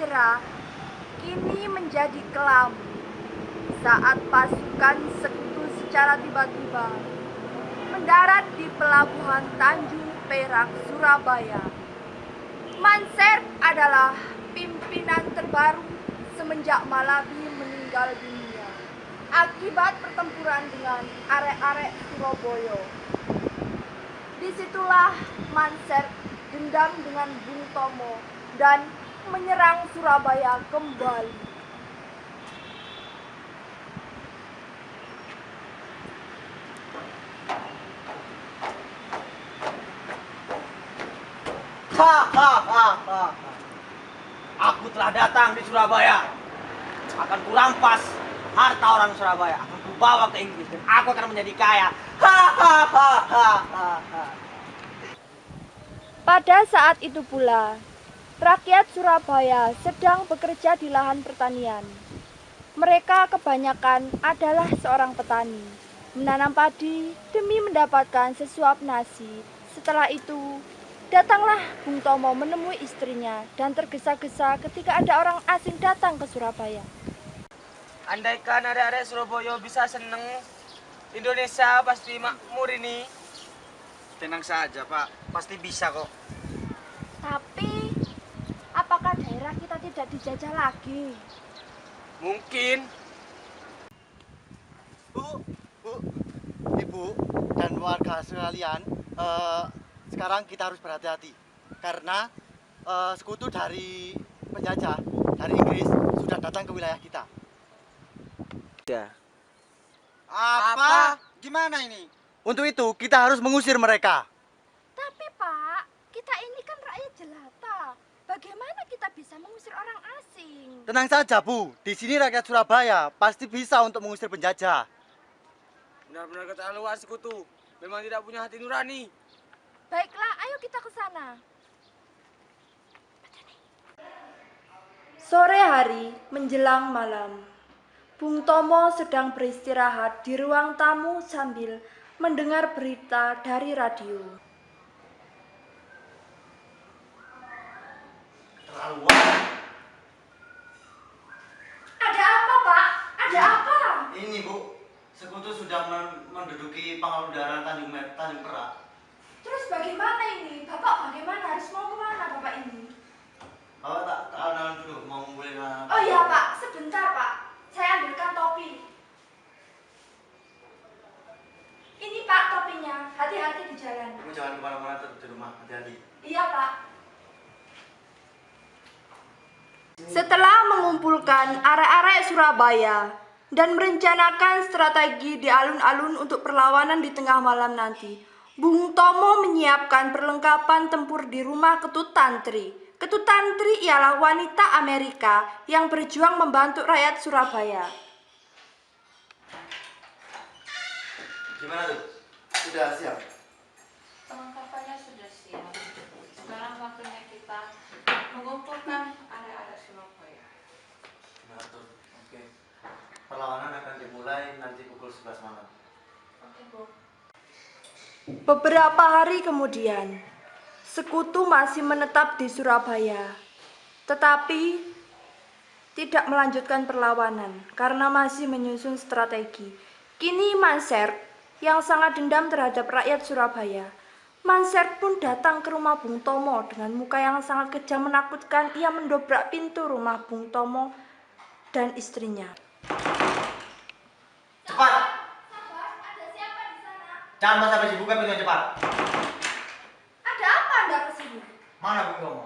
cerah kini menjadi kelam saat pasukan Sekutu secara tiba-tiba mendarat di pelabuhan Tanjung Perak, Surabaya. Manser adalah pimpinan terbaru semenjak Malabi meninggal dunia akibat pertempuran dengan arek-arek Surabaya. Disitulah Manser dendam dengan Bung Tomo dan menyerang Surabaya kembali. Aku telah datang di Surabaya. Akan kurampas harta orang Surabaya. Akan kubawa ke Inggris dan aku akan menjadi kaya. Pada saat itu pula, rakyat Surabaya sedang bekerja di lahan pertanian. Mereka kebanyakan adalah seorang petani, menanam padi demi mendapatkan sesuap nasi. Setelah itu, datanglah Bung Tomo menemui istrinya dan tergesa-gesa ketika ada orang asing datang ke Surabaya. Andaikan adik-adik Surabaya bisa seneng, Indonesia pasti makmur ini. Tenang saja, Pak. Pasti bisa kok. Tapi, apakah daerah kita tidak dijajah lagi? Mungkin. Bu, Ibu dan warga sekalian, sekarang kita harus berhati-hati karena sekutu dari penjajah dari Inggris sudah datang ke wilayah kita. Ya. Apa? Gimana ini? Untuk itu kita harus mengusir mereka. Tapi Pak, kita ini kan rakyat jelata. Bagaimana kita bisa mengusir orang asing? Tenang saja Bu, di sini rakyat Surabaya pasti bisa untuk mengusir penjajah. Benar-benar keterlaluan Sekutu. Memang tidak punya hati nurani. Baiklah, ayo kita ke sana. Sore hari menjelang malam. Bung Tomo sedang beristirahat di ruang tamu sambil mendengar berita dari radio. Keterlaluan. Ada apa, Pak? Ada apa? Ini Bu, sekutu sudah menduduki pangkal udara Tanjung Perak. Terus bagaimana ini? Bapak bagaimana? Harus mau kemana Bapak ini? Bapak tak kenalan dulu, mau mulai. Oh iya Pak, sebentar Pak. Saya ambilkan topi. Ini Pak topinya, hati-hati di jalan. Kamu jangan kemana-mana, tetap di rumah, hati-hati. Iya Pak. Setelah mengumpulkan arek-arek Surabaya dan merencanakan strategi di alun-alun untuk perlawanan di tengah malam nanti, Bung Tomo menyiapkan perlengkapan tempur di rumah Ketut Tantri. Ketut Tantri ialah wanita Amerika yang berjuang membantu rakyat Surabaya. Gimana tuh? Sudah siap? Perlengkapannya sudah siap. Sekarang waktunya kita mengumpulkan area-area Surabaya. Benar tuh. Oke. Perlawanan akan dimulai nanti pukul 11 malam. Oke, Bu. Beberapa hari kemudian, Sekutu masih menetap di Surabaya, tetapi tidak melanjutkan perlawanan karena masih menyusun strategi. Kini Manser yang sangat dendam terhadap rakyat Surabaya, Manser pun datang ke rumah Bung Tomo dengan muka yang sangat kejam menakutkan. Ia mendobrak pintu rumah Bung Tomo dan istrinya. Cepat! Sabar, ada siapa di sana? Jangan basa-basi, buka pintu cepat. Ada apa Anda kesini? Mana Bung Tomo?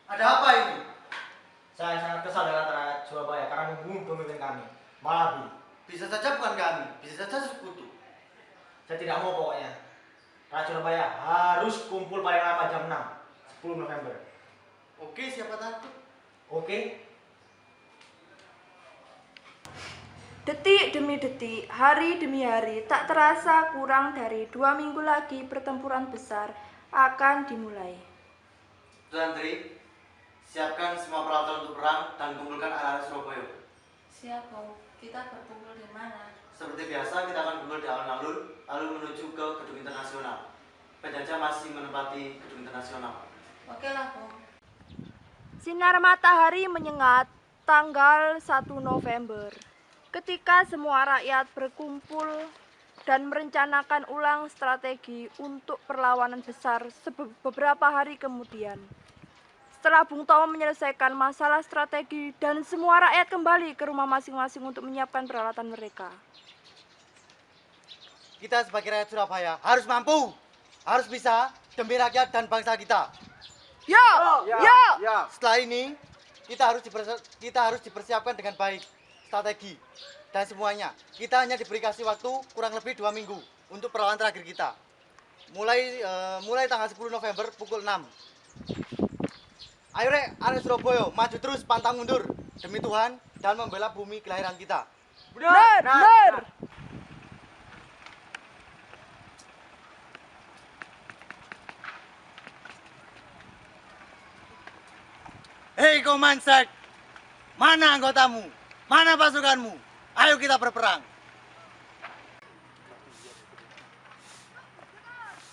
Ada apa ini? Saya sangat kesal dengan rakyat Surabaya karena membunuh pemimpin kami, Malabi. Bisa saja bukan kami, bisa saja sekutu. Saya tidak mau pokoknya. Rakyat Surabaya harus kumpul paling lama jam 6, 10 November. Oke, siapa takut? Oke? Detik demi detik, hari demi hari, tak terasa kurang dari 2 minggu lagi pertempuran besar akan dimulai. Tantri, siapkan semua peralatan untuk perang dan kumpulkan anak-anak Surabaya. Siap, Bu. Kita berkumpul di mana? Seperti biasa, kita akan kumpul di alun-alun, lalu menuju ke Gedung Internasional. Penjajah masih menempati Gedung Internasional. Oke lah, Bu. Sinar matahari menyengat tanggal 1 November. Ketika semua rakyat berkumpul dan merencanakan ulang strategi untuk perlawanan besar beberapa hari kemudian. Setelah Bung Tomo menyelesaikan masalah strategi dan semua rakyat kembali ke rumah masing-masing untuk menyiapkan peralatan mereka. Kita sebagai rakyat Surabaya harus mampu, harus bisa demi rakyat dan bangsa kita. Yo! Yo! Setelah ini kita harus dipersiapkan dengan baik strategi dan semuanya. Kita hanya diberi kasih waktu kurang lebih 2 minggu untuk perlawanan terakhir kita. Mulai tanggal 10 November pukul 6. Ayo rek, arek Surabaya, maju terus pantang mundur demi Tuhan dan membela bumi kelahiran kita. Benar! Hei Komansek, mana anggotamu? Mana pasukanmu? Ayo kita berperang.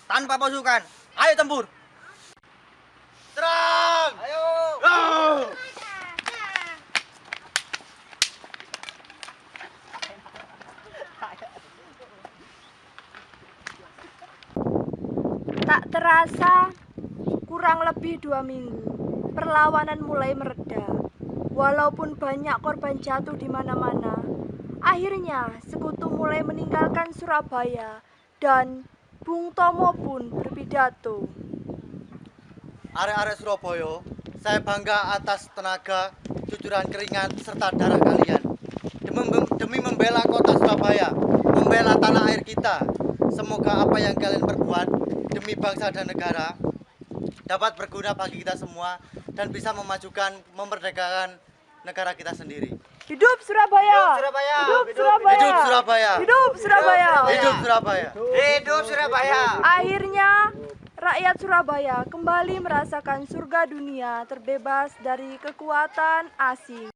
Tanpa pasukan, ayo tempur. Serang! Ayo. Tak terasa, kurang lebih 2 minggu, perlawanan mulai mereda. Walaupun banyak korban jatuh di mana-mana, akhirnya sekutu mulai meninggalkan Surabaya dan Bung Tomo pun berpidato. Arek-arek Surabaya, saya bangga atas tenaga, cucuran keringat, serta darah kalian. Demi membela kota Surabaya, membela tanah air kita. Semoga apa yang kalian perbuat demi bangsa dan negara dapat berguna bagi kita semua dan bisa memajukan, memerdekakan negara kita sendiri. Hidup Surabaya! Surabaya! Hidup Surabaya! Hidup Surabaya! Hidup Surabaya! Hidup Surabaya! Hidup Surabaya! Akhirnya, rakyat Surabaya kembali merasakan surga dunia terbebas dari kekuatan asing.